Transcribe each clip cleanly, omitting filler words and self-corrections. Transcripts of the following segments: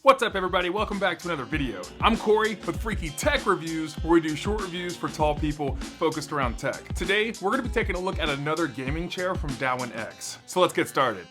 What's up everybody, welcome back to another video. I'm Corey with Freaky Tech Reviews, where we do short reviews for tall people focused around tech. Today, we're gonna be taking a look at another gaming chair from Dowinx. So let's get started.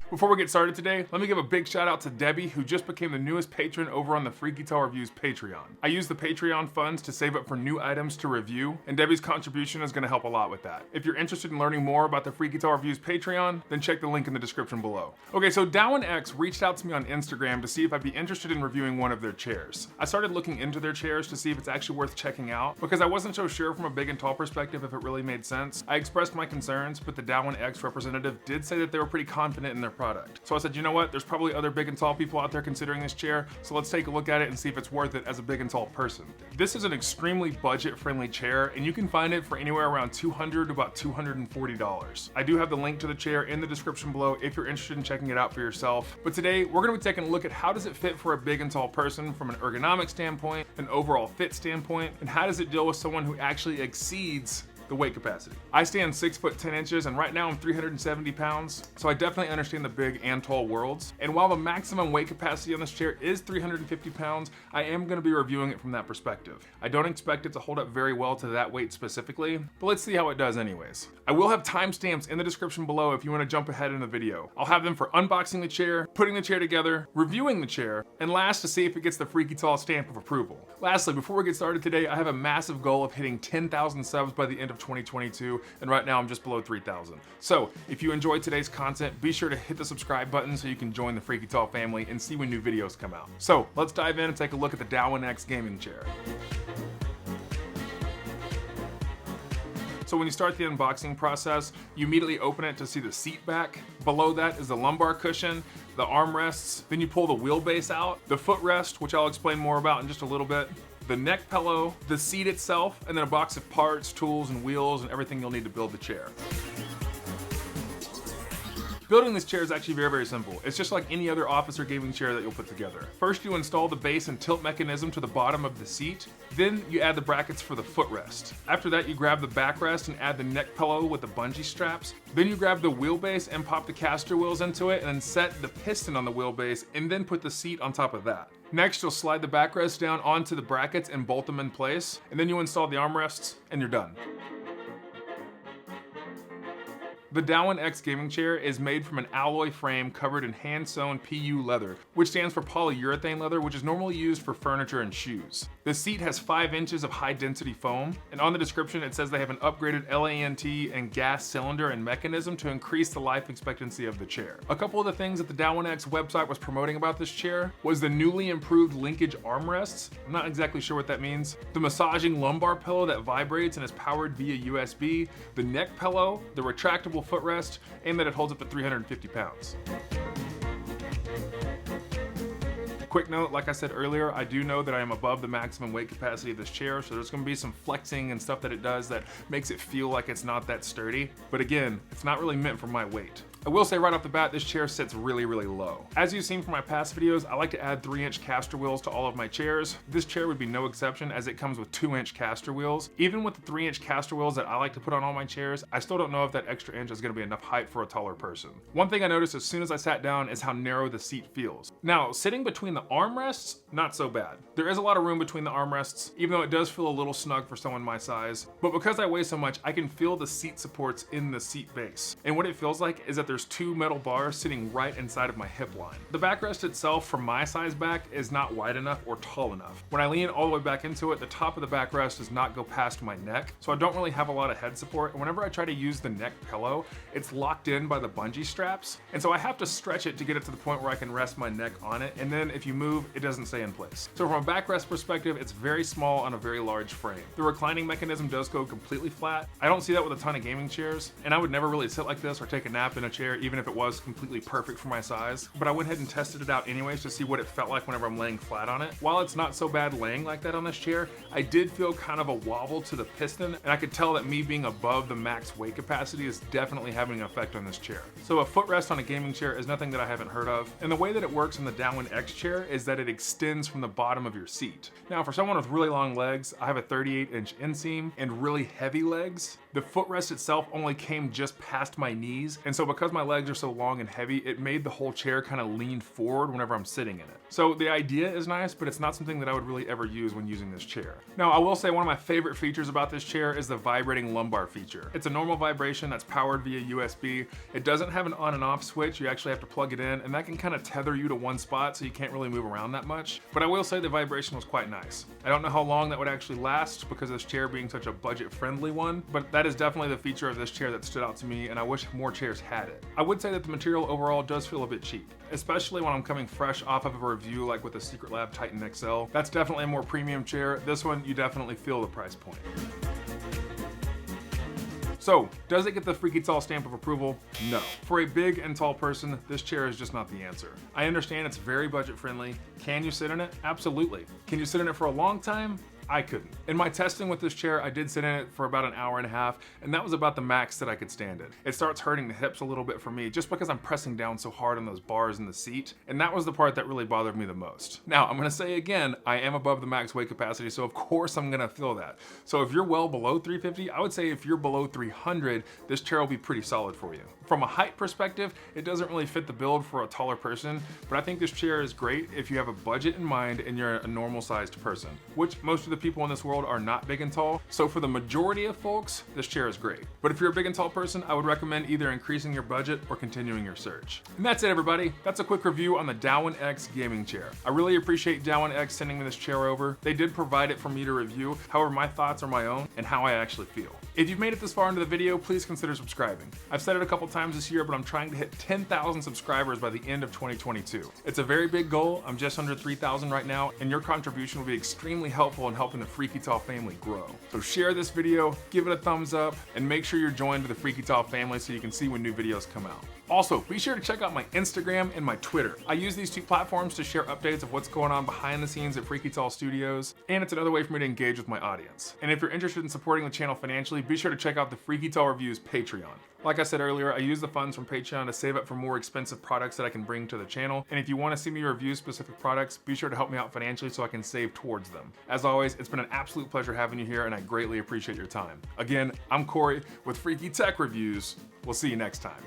Before we get started today, let me give a big shout out to Debbie, who just became the newest patron over on the Freaky Tall Reviews Patreon. I use the Patreon funds to save up for new items to review, and Debbie's contribution is gonna help a lot with that. If you're interested in learning more about the Freaky Tall Reviews Patreon, then check the link in the description below. Okay, so Dowinx reached out to me on Instagram to see if I'd be interested in reviewing one of their chairs. I started looking into their chairs to see if it's actually worth checking out, because I wasn't so sure from a big and tall perspective if it really made sense. I expressed my concerns, but the Dowinx representative did say that they were pretty confident in their product. So I said, you know what, there's probably other big and tall people out there considering this chair, so let's take a look at it and see if it's worth it as a big and tall person. This is an extremely budget-friendly chair, and you can find it for anywhere around $200 to about $240. I do have the link to the chair in the description below if you're interested in checking it out for yourself. But today, we're gonna be taking a look at how does it fit for a big and tall person from an ergonomic standpoint, an overall fit standpoint, and how does it deal with someone who actually exceeds the weight capacity. I stand 6 foot 10 inches, and right now I'm 370 pounds, so I definitely understand the big and tall worlds. And while the maximum weight capacity on this chair is 350 pounds, I am gonna be reviewing it from that perspective. I don't expect it to hold up very well to that weight specifically, but let's see how it does anyways. I will have timestamps in the description below if you wanna jump ahead in the video. I'll have them for unboxing the chair, putting the chair together, reviewing the chair, and last to see if it gets the Freaky Tall stamp of approval. Lastly, before we get started today, I have a massive goal of hitting 10,000 subs by the end of 2022, and right now I'm just below 3,000. So if you enjoyed today's content, be sure to hit the subscribe button so you can join the Freaky Tall family and see when new videos come out. So let's dive in and take a look at the Dowinx Gaming Chair. So when you start the unboxing process, you immediately open it to see the seat back. Below that is the lumbar cushion, the armrests, then you pull the wheelbase out, the footrest, which I'll explain more about in just a little bit, the neck pillow, the seat itself, and then a box of parts, tools, and wheels, and everything you'll need to build the chair. Building this chair is actually very, very simple. It's just like any other office or gaming chair that you'll put together. First, you install the base and tilt mechanism to the bottom of the seat. Then you add the brackets for the footrest. After that, you grab the backrest and add the neck pillow with the bungee straps. Then you grab the wheelbase and pop the caster wheels into it, and then set the piston on the wheelbase, and then put the seat on top of that. Next, you'll slide the backrest down onto the brackets and bolt them in place, and then you install the armrests, and you're done. The Dowinx Gaming Chair is made from an alloy frame covered in hand-sewn PU leather, which stands for polyurethane leather, which is normally used for furniture and shoes. The seat has 5 inches of high-density foam, and on the description it says they have an upgraded LANT and gas cylinder and mechanism to increase the life expectancy of the chair. A couple of the things that the Dowinx website was promoting about this chair was the newly improved linkage armrests. I'm not exactly sure what that means. The massaging lumbar pillow that vibrates and is powered via USB, the neck pillow, the retractable footrest, and that it holds up to 350 pounds. Quick note, like I said earlier, I do know that I am above the maximum weight capacity of this chair, so there's gonna be some flexing and stuff that it does that makes it feel like it's not that sturdy. But again, it's not really meant for my weight. I will say right off the bat, this chair sits really, really low. As you've seen from my past videos, I like to add 3-inch caster wheels to all of my chairs. This chair would be no exception, as it comes with 2-inch caster wheels. Even with the 3-inch caster wheels that I like to put on all my chairs, I still don't know if that extra inch is gonna be enough height for a taller person. One thing I noticed as soon as I sat down is how narrow the seat feels. Now, sitting between the armrests, not so bad. There is a lot of room between the armrests, even though it does feel a little snug for someone my size. But because I weigh so much, I can feel the seat supports in the seat base. And what it feels like is that there's 2 metal bars sitting right inside of my hip line. The backrest itself, from my size back, is not wide enough or tall enough. When I lean all the way back into it, the top of the backrest does not go past my neck, so I don't really have a lot of head support. And whenever I try to use the neck pillow, it's locked in by the bungee straps, and so I have to stretch it to get it to the point where I can rest my neck on it, and then if you move, it doesn't stay in place. So from a backrest perspective, it's very small on a very large frame. The reclining mechanism does go completely flat. I don't see that with a ton of gaming chairs, and I would never really sit like this or take a nap in a chair chair, even if it was completely perfect for my size. But I went ahead and tested it out anyways to see what it felt like whenever I'm laying flat on it. While it's not so bad laying like that on this chair, I did feel kind of a wobble to the piston, and I could tell that me being above the max weight capacity is definitely having an effect on this chair. So a footrest on a gaming chair is nothing that I haven't heard of, and the way that it works on the Dowinx chair is that it extends from the bottom of your seat. Now, for someone with really long legs, I have a 38-inch inseam and really heavy legs. The footrest itself only came just past my knees, and so because my legs are so long and heavy, it made the whole chair kind of lean forward whenever I'm sitting in it. So the idea is nice, but it's not something that I would really ever use when using this chair. Now, I will say one of my favorite features about this chair is the vibrating lumbar feature. It's a normal vibration that's powered via USB. It doesn't have an on and off switch. You actually have to plug it in, and that can kind of tether you to one spot so you can't really move around that much. But I will say the vibration was quite nice. I don't know how long that would actually last because of this chair being such a budget-friendly one, but that is definitely the feature of this chair that stood out to me, and I wish more chairs had it. I would say that the material overall does feel a bit cheap, especially when I'm coming fresh off of a review like with the Secret Lab Titan XL. That's definitely a more premium chair. This one, you definitely feel the price point. So, does it get the Freaky Tall stamp of approval? No. For a big and tall person, this chair is just not the answer. I understand it's very budget friendly. Can you sit in it? Absolutely. Can you sit in it for a long time? I couldn't. In my testing with this chair, I did sit in it for about an hour and a half, and that was about the max that I could stand it. It starts hurting the hips a little bit for me just because I'm pressing down so hard on those bars in the seat, and that was the part that really bothered me the most. Now, I'm gonna say again, I am above the max weight capacity, so of course I'm gonna feel that. So if you're well below 350, I would say if you're below 300, this chair will be pretty solid for you. From a height perspective, it doesn't really fit the build for a taller person, but I think this chair is great if you have a budget in mind and you're a normal sized person, which most of the people in this world are not big and tall. So for the majority of folks, this chair is great. But if you're a big and tall person, I would recommend either increasing your budget or continuing your search. And that's it, everybody. That's a quick review on the Dowinx Gaming Chair. I really appreciate Dowinx sending me this chair over. They did provide it for me to review. However, my thoughts are my own and how I actually feel. If you've made it this far into the video, please consider subscribing. I've said it a couple times this year, but I'm trying to hit 10,000 subscribers by the end of 2022. It's a very big goal. I'm just under 3,000 right now, and your contribution will be extremely helpful in helping the Freaky Tall family grow. So share this video, give it a thumbs up, and make sure you're joined to the Freaky Tall family so you can see when new videos come out. Also, be sure to check out my Instagram and my Twitter. I use these two platforms to share updates of what's going on behind the scenes at Freaky Tall Studios, and it's another way for me to engage with my audience. And if you're interested in supporting the channel financially, be sure to check out the Freaky Tall Reviews Patreon. Like I said earlier, I use the funds from Patreon to save up for more expensive products that I can bring to the channel. And if you want to see me review specific products, be sure to help me out financially so I can save towards them. As always, it's been an absolute pleasure having you here, and I greatly appreciate your time. Again, I'm Corey with Freaky Tech Reviews. We'll see you next time.